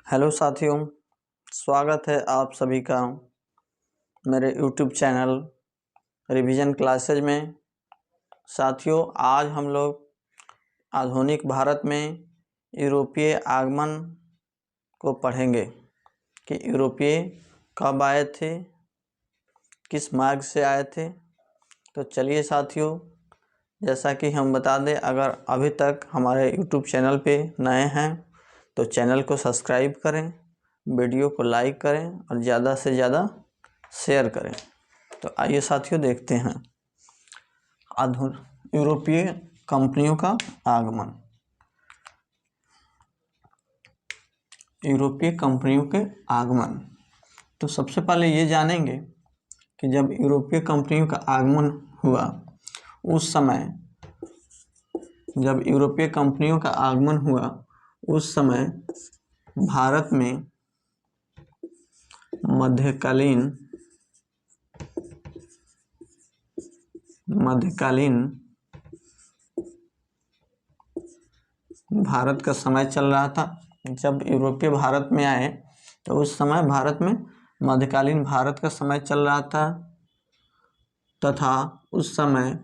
Hello साथियों, स्वागत है आप सभी का मेरे यूट्यूब चैनल रिवीजन क्लासेज में। साथियों, आज हम लोग आधुनिक भारत में यूरोपीय आगमन को पढ़ेंगे कि यूरोपीय कब आए थे, किस मार्ग से आए थे। तो चलिए साथियों, जैसा कि हम बता दें, अगर अभी तक हमारे यूट्यूब चैनल पे नए हैं तो चैनल को सब्सक्राइब करें, वीडियो को लाइक करें और ज़्यादा से ज़्यादा शेयर करें। तो आइए साथियों, देखते हैं यूरोपीय कंपनियों का आगमन। यूरोपीय कंपनियों के आगमन, तो सबसे पहले ये जानेंगे कि जब यूरोपीय कंपनियों का आगमन हुआ उस समय, जब यूरोपीय कंपनियों का आगमन हुआ उस समय भारत में मध्यकालीन भारत का समय चल रहा था। जब यूरोपीय भारत में आए तो उस समय भारत में मध्यकालीन भारत का समय चल रहा था तथा उस समय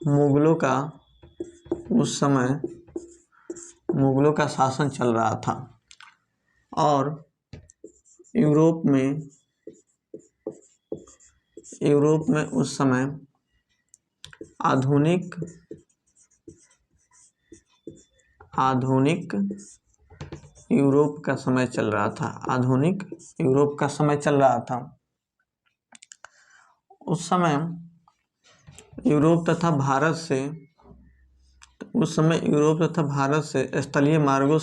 मुगलों का शासन चल रहा था और यूरोप में उस समय आधुनिक यूरोप का समय चल रहा था। आधुनिक यूरोप का समय चल रहा था। उस समय यूरोप तथा भारत से स्थलीय मार्गों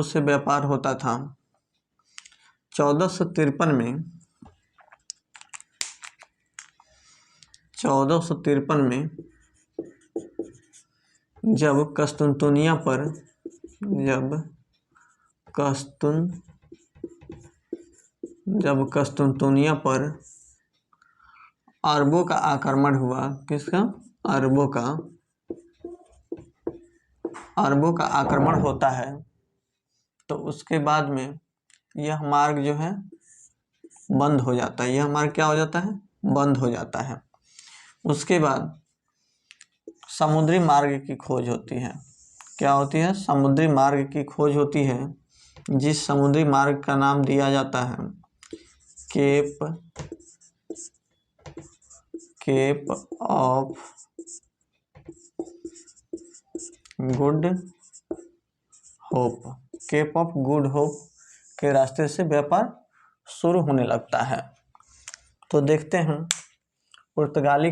से व्यापार होता था। 1453 में जब कस्तुनतुनिया पर अरबों का आक्रमण हुआ। किसका? अरबों का आक्रमण होता है। तो उसके बाद में यह मार्ग जो है बंद हो जाता है। यह मार्ग क्या हो जाता है? बंद हो जाता है। उसके बाद समुद्री मार्ग की खोज होती है। क्या होती है? समुद्री मार्ग की खोज होती है, जिस समुद्री मार्ग का नाम दिया जाता है Cape of Good Hope. Cape of Good Hope के रास्ते से व्यापार शुरू होने लगता है। तो देखते हैं, पुर्तगाली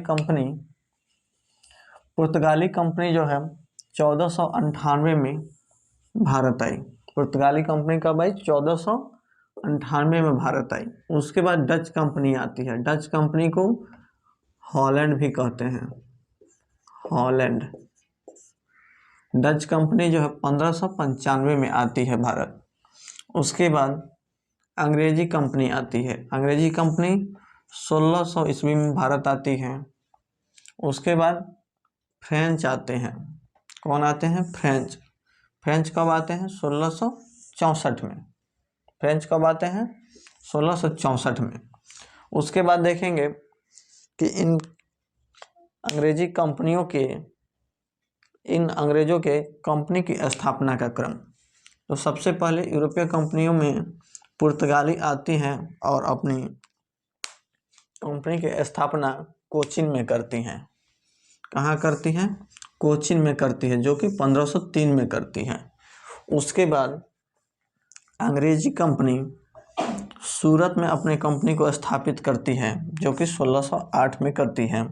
कंपनी जो है 1498 में भारत आई। पुर्तगाली कंपनी कब आई? 1498 में भारत आई। उसके बाद डच कंपनी आती है। डच कंपनी को हॉलैंड भी कहते हैं। हॉलैंड डच कंपनी जो है 1595 में आती है भारत। उसके बाद अंग्रेजी कंपनी आती है। अंग्रेजी कंपनी 1600 ईस्वी में भारत आती है। उसके बाद फ्रेंच आते हैं। कौन आते हैं? फ्रेंच कब आते हैं? 1664 में। फ्रेंच कब आते हैं? 1664 में। उसके बाद देखेंगे कि इन अंग्रेजों के कंपनी की स्थापना का क्रम। तो सबसे पहले यूरोपीय कंपनियों में पुर्तगाली आती हैं और अपनी कंपनी की स्थापना कोचीन में करती हैं। कहाँ करती हैं? कोचीन में करती है, जो कि 1503 में करती है। उसके बाद अंग्रेजी कंपनी सूरत में अपनी कंपनी को स्थापित करती है, जो कि 1608 में करती है।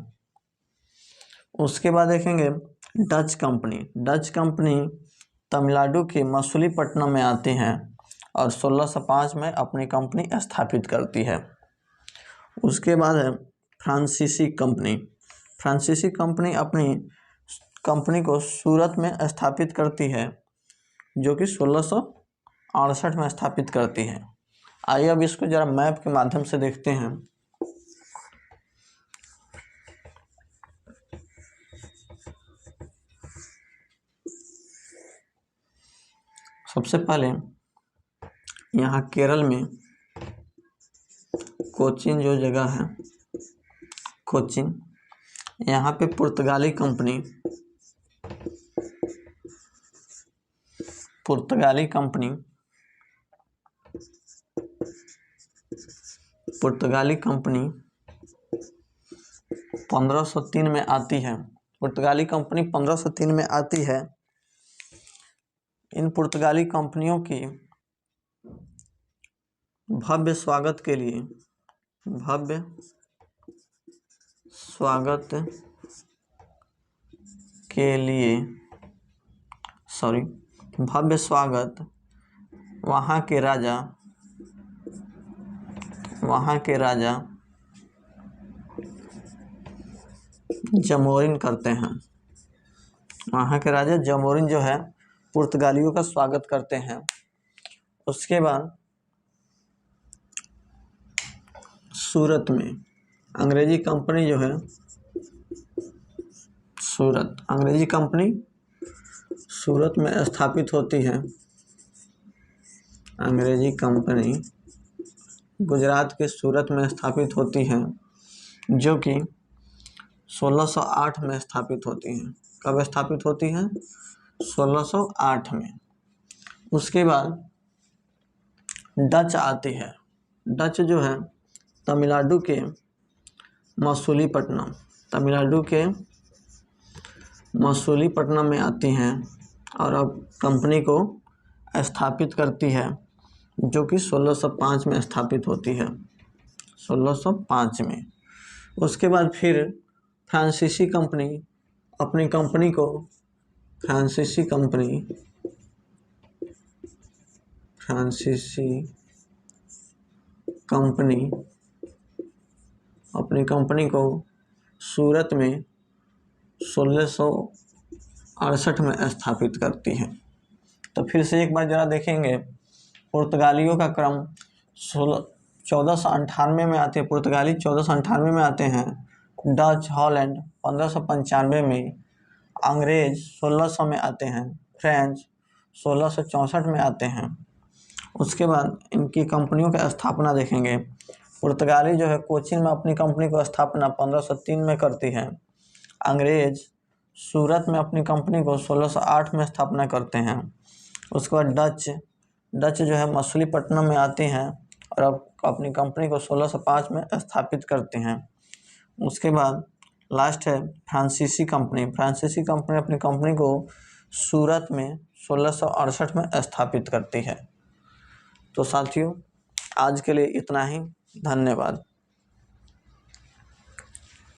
उसके बाद देखेंगे डच कंपनी तमिलनाडु के मछलीपट्टनम में आती हैं और 1605 में अपनी कंपनी स्थापित करती है। उसके बाद है फ्रांसीसी कंपनी अपनी कंपनी को सूरत में स्थापित करती है, जो कि 1668 में स्थापित करती है। आइए अब इसको जरा मैप के माध्यम से देखते हैं। सबसे पहले यहाँ केरल में कोचीन जो जगह है, कोचीन, यहाँ पे पुर्तगाली कंपनी पुर्तगाली 1503 में आती है। पुर्तगाली कंपनी 1503 में आती है। इन पुर्तगाली कंपनियों की भव्य स्वागत के लिए वहाँ के राजा जमोरिन करते हैं। वहाँ के राजा जमोरिन जो है पुर्तगालियों का स्वागत करते हैं। उसके बाद सूरत में अंग्रेजी कंपनी जो है, अंग्रेजी कंपनी सूरत में स्थापित होती है। अंग्रेजी कंपनी गुजरात के सूरत में स्थापित होती है, जो कि 1608 में स्थापित होती हैं। कब स्थापित होती हैं? 1608 में। उसके बाद डच आती है। डच जो है तमिलनाडु के मसूलीपट्टनम में आती हैं और अब कंपनी को स्थापित करती है, जो कि 1605 में स्थापित होती है। 1605 में। उसके बाद फिर फ्रांसीसी कंपनी अपनी कंपनी को सूरत में 1668 में स्थापित करती है। तो फिर से एक बार जरा देखेंगे, पुर्तगालियों का क्रम 1498 में आती है। पुर्तगाली 1498 में आते हैं। डच हॉलैंड 1595 में, अंग्रेज 1600 में आते हैं, फ्रेंच 1664 में आते हैं। उसके बाद इनकी कंपनियों की स्थापना देखेंगे। पुर्तगाली जो है कोचीन में अपनी कंपनी को स्थापना 1503 में करती है। अंग्रेज सूरत में अपनी कंपनी को 1608 में स्थापना करते हैं। उसके बाद डच जो है मसूलीपट्टनम में आती हैं और अब अपनी कंपनी को 1605 में स्थापित करते हैं। उसके बाद लास्ट है फ्रांसीसी कंपनी अपनी कंपनी को सूरत में 1668 में स्थापित करती है। तो साथियों, आज के लिए इतना ही। धन्यवाद।